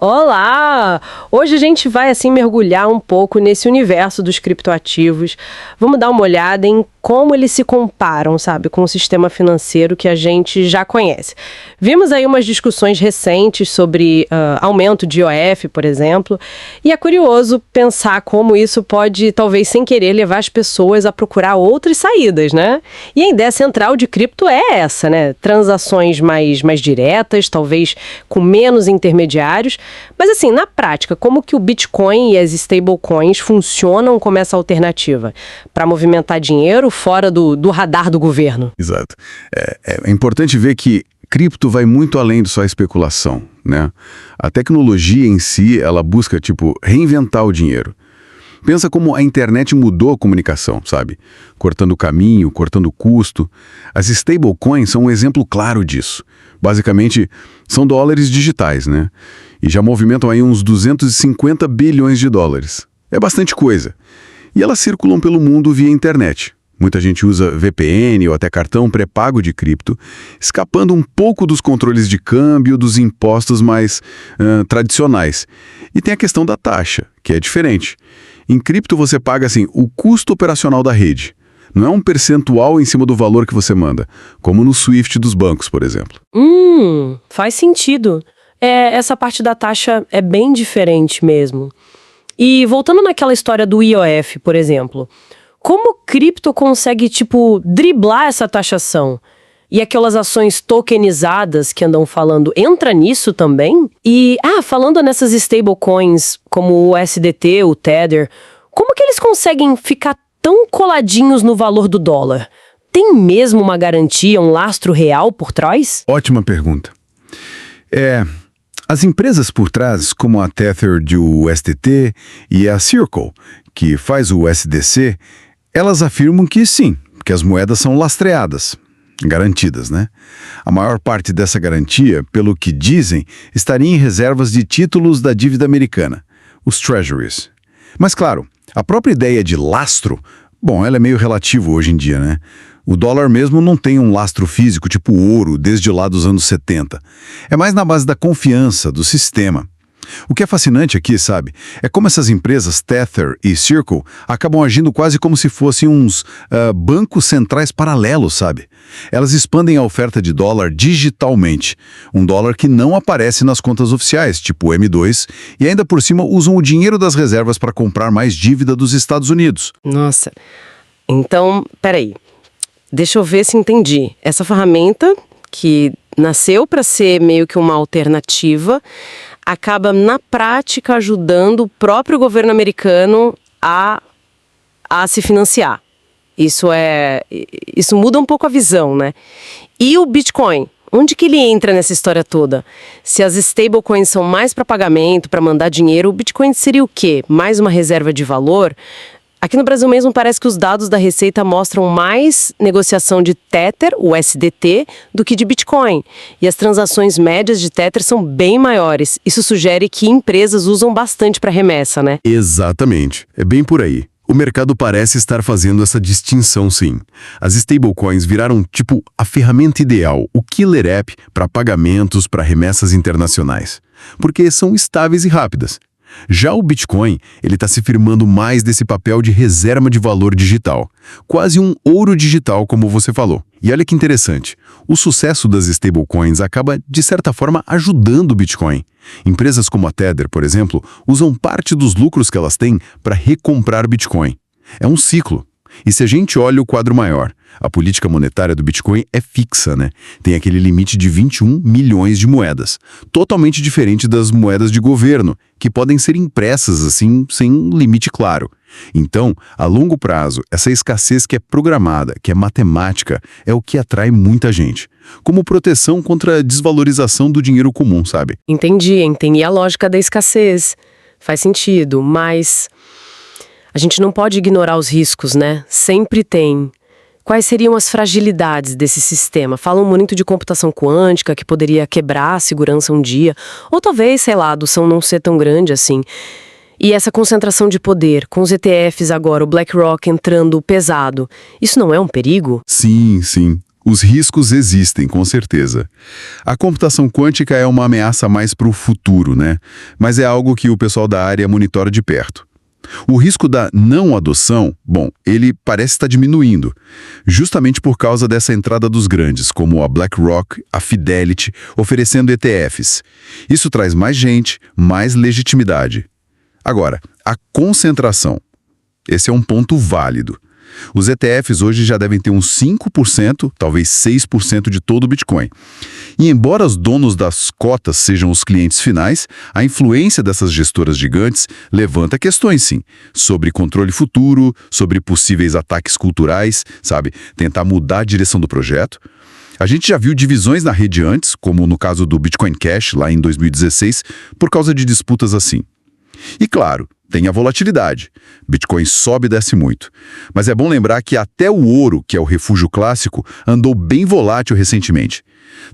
Olá! Hoje a gente vai assim mergulhar um pouco nesse universo dos criptoativos. Vamos dar uma olhada em como eles se comparam, sabe, com o sistema financeiro que a gente já conhece. Vimos aí umas discussões recentes sobre aumento de IOF, por exemplo, e é curioso pensar como isso pode, talvez sem querer, levar as pessoas a procurar outras saídas, né? E a ideia central de cripto é essa, né? Transações mais diretas, talvez com menos intermediários. Mas assim, na prática, como que o Bitcoin e as stablecoins funcionam como essa alternativa para movimentar dinheiro fora do radar do governo? Exato. É importante ver que cripto vai muito além de só especulação, né? A tecnologia em si, ela busca, reinventar o dinheiro. Pensa como a internet mudou a comunicação, sabe? Cortando caminho, cortando custo. As stablecoins são um exemplo claro disso. Basicamente, são dólares digitais, né? E já movimentam aí uns 250 bilhões de dólares. É bastante coisa. E elas circulam pelo mundo via internet. Muita gente usa VPN ou até cartão pré-pago de cripto, escapando um pouco dos controles de câmbio, dos impostos mais tradicionais. E tem a questão da taxa, que é diferente. Em cripto você paga o custo operacional da rede. Não é um percentual em cima do valor que você manda, como no Swift dos bancos, por exemplo. Faz sentido. Essa parte da taxa é bem diferente mesmo. E voltando naquela história do IOF, por exemplo, como cripto consegue, driblar essa taxação? E aquelas ações tokenizadas que andam falando, entra nisso também? E, falando nessas stablecoins, como o USDT, o Tether, como que eles conseguem ficar tão coladinhos no valor do dólar? Tem mesmo uma garantia, um lastro real por trás? Ótima pergunta. As empresas por trás, como a Tether de USDT e a Circle, que faz o USDC, elas afirmam que sim, que as moedas são lastreadas, garantidas, né? A maior parte dessa garantia, pelo que dizem, estaria em reservas de títulos da dívida americana, os Treasuries. Mas claro, a própria ideia de lastro, ela é meio relativo hoje em dia, né? O dólar mesmo não tem um lastro físico tipo ouro desde lá dos anos 70. É mais na base da confiança, do sistema. O que é fascinante aqui, sabe, é como essas empresas Tether e Circle acabam agindo quase como se fossem uns bancos centrais paralelos, sabe? Elas expandem a oferta de dólar digitalmente, um dólar que não aparece nas contas oficiais, tipo o M2, e ainda por cima usam o dinheiro das reservas para comprar mais dívida dos Estados Unidos. Nossa, então, peraí, deixa eu ver se entendi. Essa ferramenta que nasceu para ser meio que uma alternativa acaba, na prática, ajudando o próprio governo americano a se financiar. Isso muda um pouco a visão, né? E o Bitcoin? Onde que ele entra nessa história toda? Se as stablecoins são mais para pagamento, para mandar dinheiro, o Bitcoin seria o quê? Mais uma reserva de valor? Aqui no Brasil mesmo parece que os dados da Receita mostram mais negociação de Tether, o USDT, do que de Bitcoin. E as transações médias de Tether são bem maiores. Isso sugere que empresas usam bastante para remessa, né? Exatamente. É bem por aí. O mercado parece estar fazendo essa distinção, sim. As stablecoins viraram, a ferramenta ideal, o killer app para pagamentos, para remessas internacionais. Porque são estáveis e rápidas. Já o Bitcoin, ele está se firmando mais desse papel de reserva de valor digital. Quase um ouro digital, como você falou. E olha que interessante, o sucesso das stablecoins acaba, de certa forma, ajudando o Bitcoin. Empresas como a Tether, por exemplo, usam parte dos lucros que elas têm para recomprar Bitcoin. É um ciclo. E se a gente olha o quadro maior, a política monetária do Bitcoin é fixa, né? Tem aquele limite de 21 milhões de moedas, totalmente diferente das moedas de governo, que podem ser impressas assim, sem limite claro. Então, a longo prazo, essa escassez que é programada, que é matemática, é o que atrai muita gente. Como proteção contra a desvalorização do dinheiro comum, sabe? Entendi a lógica da escassez. Faz sentido, mas a gente não pode ignorar os riscos, né? Sempre tem. Quais seriam as fragilidades desse sistema? Falam muito de computação quântica, que poderia quebrar a segurança um dia, ou talvez, a adoção não ser tão grande assim. E essa concentração de poder, com os ETFs agora, o BlackRock entrando pesado, isso não é um perigo? Sim. Os riscos existem, com certeza. A computação quântica é uma ameaça mais para o futuro, né? Mas é algo que o pessoal da área monitora de perto. O risco da não adoção, bom, ele parece estar diminuindo, justamente por causa dessa entrada dos grandes, como a BlackRock, a Fidelity, oferecendo ETFs. Isso traz mais gente, mais legitimidade. Agora, a concentração. Esse é um ponto válido. Os ETFs hoje já devem ter uns 5%, talvez 6% de todo o Bitcoin. E embora os donos das cotas sejam os clientes finais, a influência dessas gestoras gigantes levanta questões, sim, sobre controle futuro, sobre possíveis ataques culturais, sabe? Tentar mudar a direção do projeto. A gente já viu divisões na rede antes, como no caso do Bitcoin Cash, lá em 2016, por causa de disputas assim. E claro, tem a volatilidade. Bitcoin sobe e desce muito. Mas é bom lembrar que até o ouro, que é o refúgio clássico, andou bem volátil recentemente.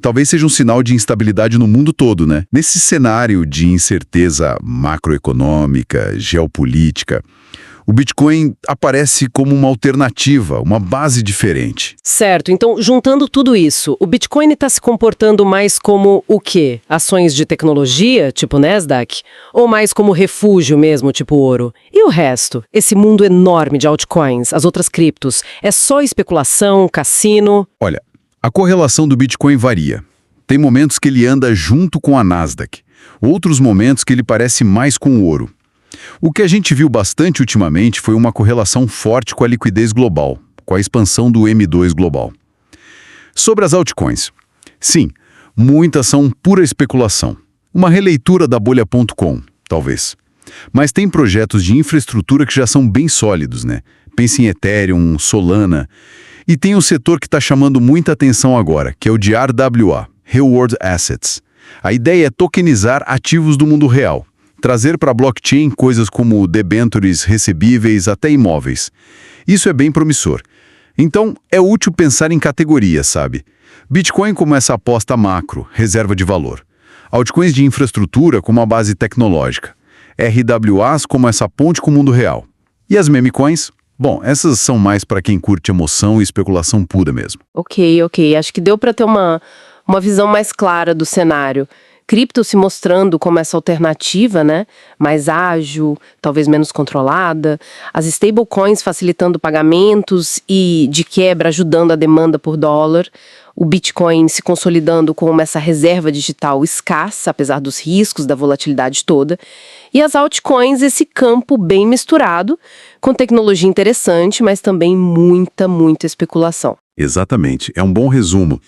Talvez seja um sinal de instabilidade no mundo todo, né? Nesse cenário de incerteza macroeconômica, geopolítica, o Bitcoin aparece como uma alternativa, uma base diferente. Certo, então juntando tudo isso, o Bitcoin está se comportando mais como o quê? Ações de tecnologia, tipo Nasdaq? Ou mais como refúgio mesmo, tipo ouro? E o resto? Esse mundo enorme de altcoins, as outras criptos, é só especulação, cassino? Olha, a correlação do Bitcoin varia. Tem momentos que ele anda junto com a Nasdaq, outros momentos que ele parece mais com o ouro. O que a gente viu bastante ultimamente foi uma correlação forte com a liquidez global, com a expansão do M2 global. Sobre as altcoins. Sim, muitas são pura especulação. Uma releitura da bolha.com, talvez. Mas tem projetos de infraestrutura que já são bem sólidos, né? Pense em Ethereum, Solana. E tem um setor que está chamando muita atenção agora, que é o de RWA, Real World Assets. A ideia é tokenizar ativos do mundo real. Trazer para a blockchain coisas como debêntures recebíveis até imóveis. Isso é bem promissor. Então, é útil pensar em categorias, sabe? Bitcoin como essa aposta macro, reserva de valor. Altcoins de infraestrutura como a base tecnológica. RWAs como essa ponte com o mundo real. E as memecoins? Bom, essas são mais para quem curte emoção e especulação pura mesmo. Ok. Acho que deu para ter uma visão mais clara do cenário. Cripto se mostrando como essa alternativa, né? Mais ágil, talvez menos controlada. As stablecoins facilitando pagamentos e, de quebra, ajudando a demanda por dólar. O Bitcoin se consolidando como essa reserva digital escassa, apesar dos riscos, da volatilidade toda. E as altcoins, esse campo bem misturado, com tecnologia interessante, mas também muita especulação. Exatamente, é um bom resumo.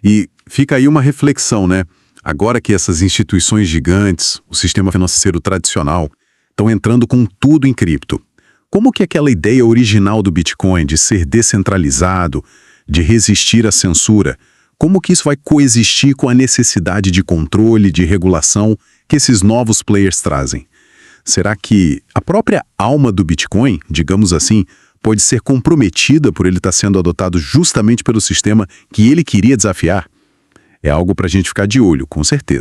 E fica aí uma reflexão, né? Agora que essas instituições gigantes, o sistema financeiro tradicional, estão entrando com tudo em cripto, como que aquela ideia original do Bitcoin de ser descentralizado, de resistir à censura, como que isso vai coexistir com a necessidade de controle, de regulação que esses novos players trazem? Será que a própria alma do Bitcoin, digamos assim, pode ser comprometida por ele estar sendo adotado justamente pelo sistema que ele queria desafiar? É algo para a gente ficar de olho, com certeza.